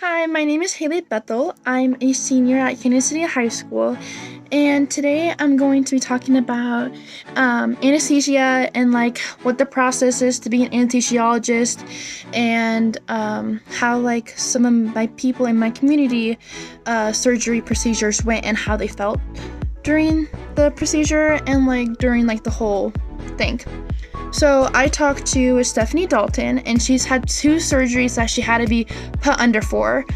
Hi, my name is Haley Bethel. I'm a senior at Kansas City High School, and today I'm going to be talking about anesthesia and what the process is to be an anesthesiologist, and how some of my people in my community surgery procedures went and how they felt during the procedure and during the whole thing. So I talked to Stephanie Dalton, and she's had 2 surgeries that she had to be put under for.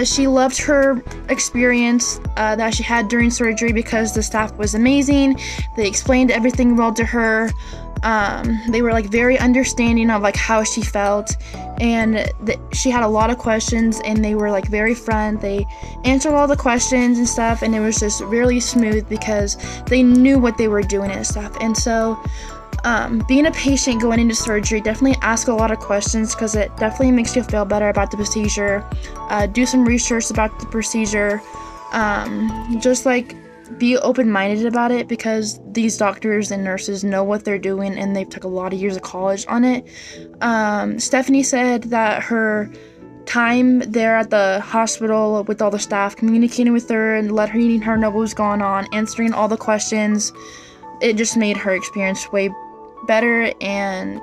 She loved her experience that she had during surgery because the staff was amazing. They explained everything well to her. They were very understanding of how she felt, and she had a lot of questions, and they were very fun. They answered all the questions and stuff, and it was just really smooth because they knew what they were doing and stuff. And so being a patient going into surgery, definitely ask a lot of questions because it definitely makes you feel better about the procedure. Do some research about the procedure. Just be open-minded about it because these doctors and nurses know what they're doing and they've took a lot of years of college on it. Stephanie said that her time there at the hospital with all the staff communicating with her and letting her know what was going on, answering all the questions, it just made her experience way better. And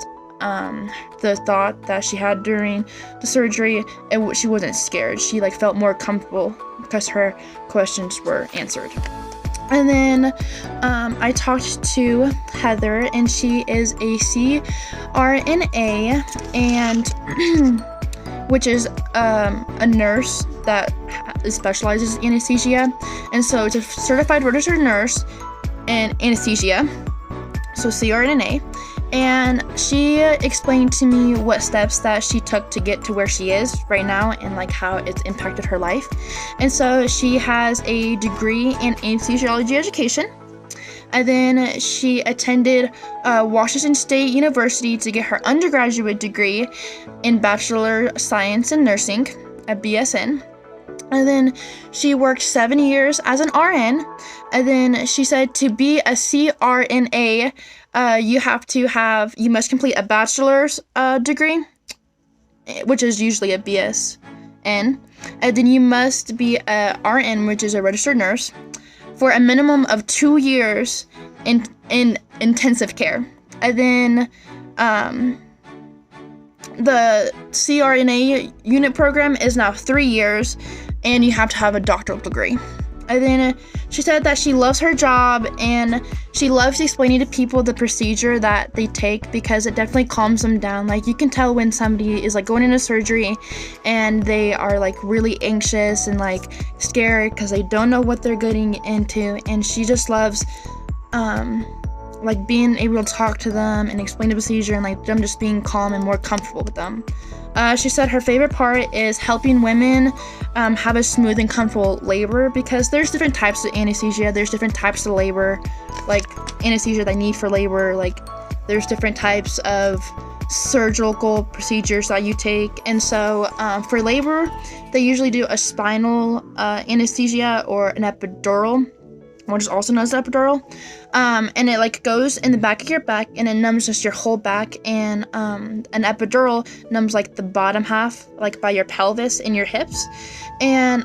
the thought that she had during the surgery, she wasn't scared. She felt more comfortable because her questions were answered. And then I talked to Heather, and she is a CRNA, and which is a nurse that specializes in anesthesia. And so it's a certified registered nurse in anesthesia, so CRNA. And she explained to me what steps that she took to get to where she is right now and how it's impacted her life. And so she has a degree in anesthesiology education. And then she attended Washington State University to get her undergraduate degree in Bachelor of Science in Nursing, a BSN. And then she worked 7 years as an RN. And then she said to be a CRNA, you must complete a bachelor's degree, which is usually a BSN. And then you must be a RN, which is a registered nurse, for a minimum of 2 years in intensive care. And then the CRNA unit program is now 3 years, and you have to have a doctoral degree. And then she said that she loves her job, and she loves explaining to people the procedure that they take because it definitely calms them down. You can tell when somebody is going into surgery and they are really anxious and scared because they don't know what they're getting into. And she just loves being able to talk to them and explain the procedure and them just being calm and more comfortable with them. She said her favorite part is helping women have a smooth and comfortable labor because there's different types of anesthesia. There's different types of labor, anesthesia they need for labor. There's different types of surgical procedures that you take. And so for labor, they usually do a spinal anesthesia or an epidural, which is also known as epidural. And it goes in the back of your back, and it numbs just your whole back. And an epidural numbs the bottom half, by your pelvis and your hips. And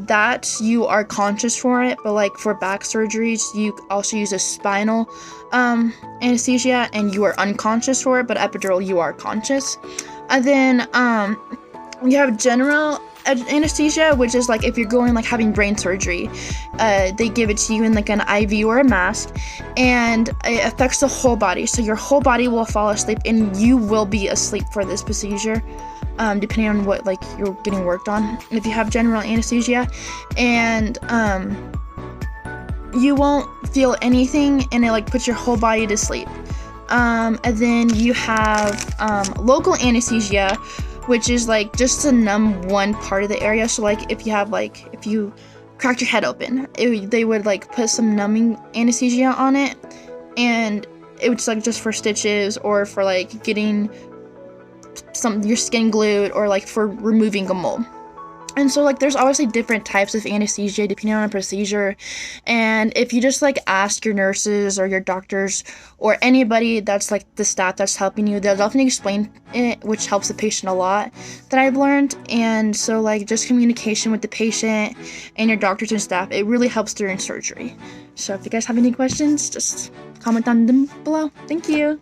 that you are conscious for it, but for back surgeries, you also use a spinal anesthesia, and you are unconscious for it. But epidural, you are conscious. And then you have general anesthesia, which is if you're going having brain surgery, they give it to you in an IV or a mask, and it affects the whole body, so your whole body will fall asleep, and you will be asleep for this procedure, depending on what you're getting worked on if you have general anesthesia. And you won't feel anything, and it puts your whole body to sleep. And then you have local anesthesia, which is just to numb one part of the area. So if you have if you cracked your head open, they would put some numbing anesthesia on it, and it was just for stitches or for getting your skin glued or for removing a mole. And so, like, there's obviously different types of anesthesia depending on a procedure. And if you just, like, ask your nurses or your doctors or anybody that's, like, the staff that's helping you, they'll definitely explain it, which helps the patient a lot, that I've learned. And so, like, just communication with the patient and your doctors and staff, it really helps during surgery. So if you guys have any questions, just comment on them below. Thank you.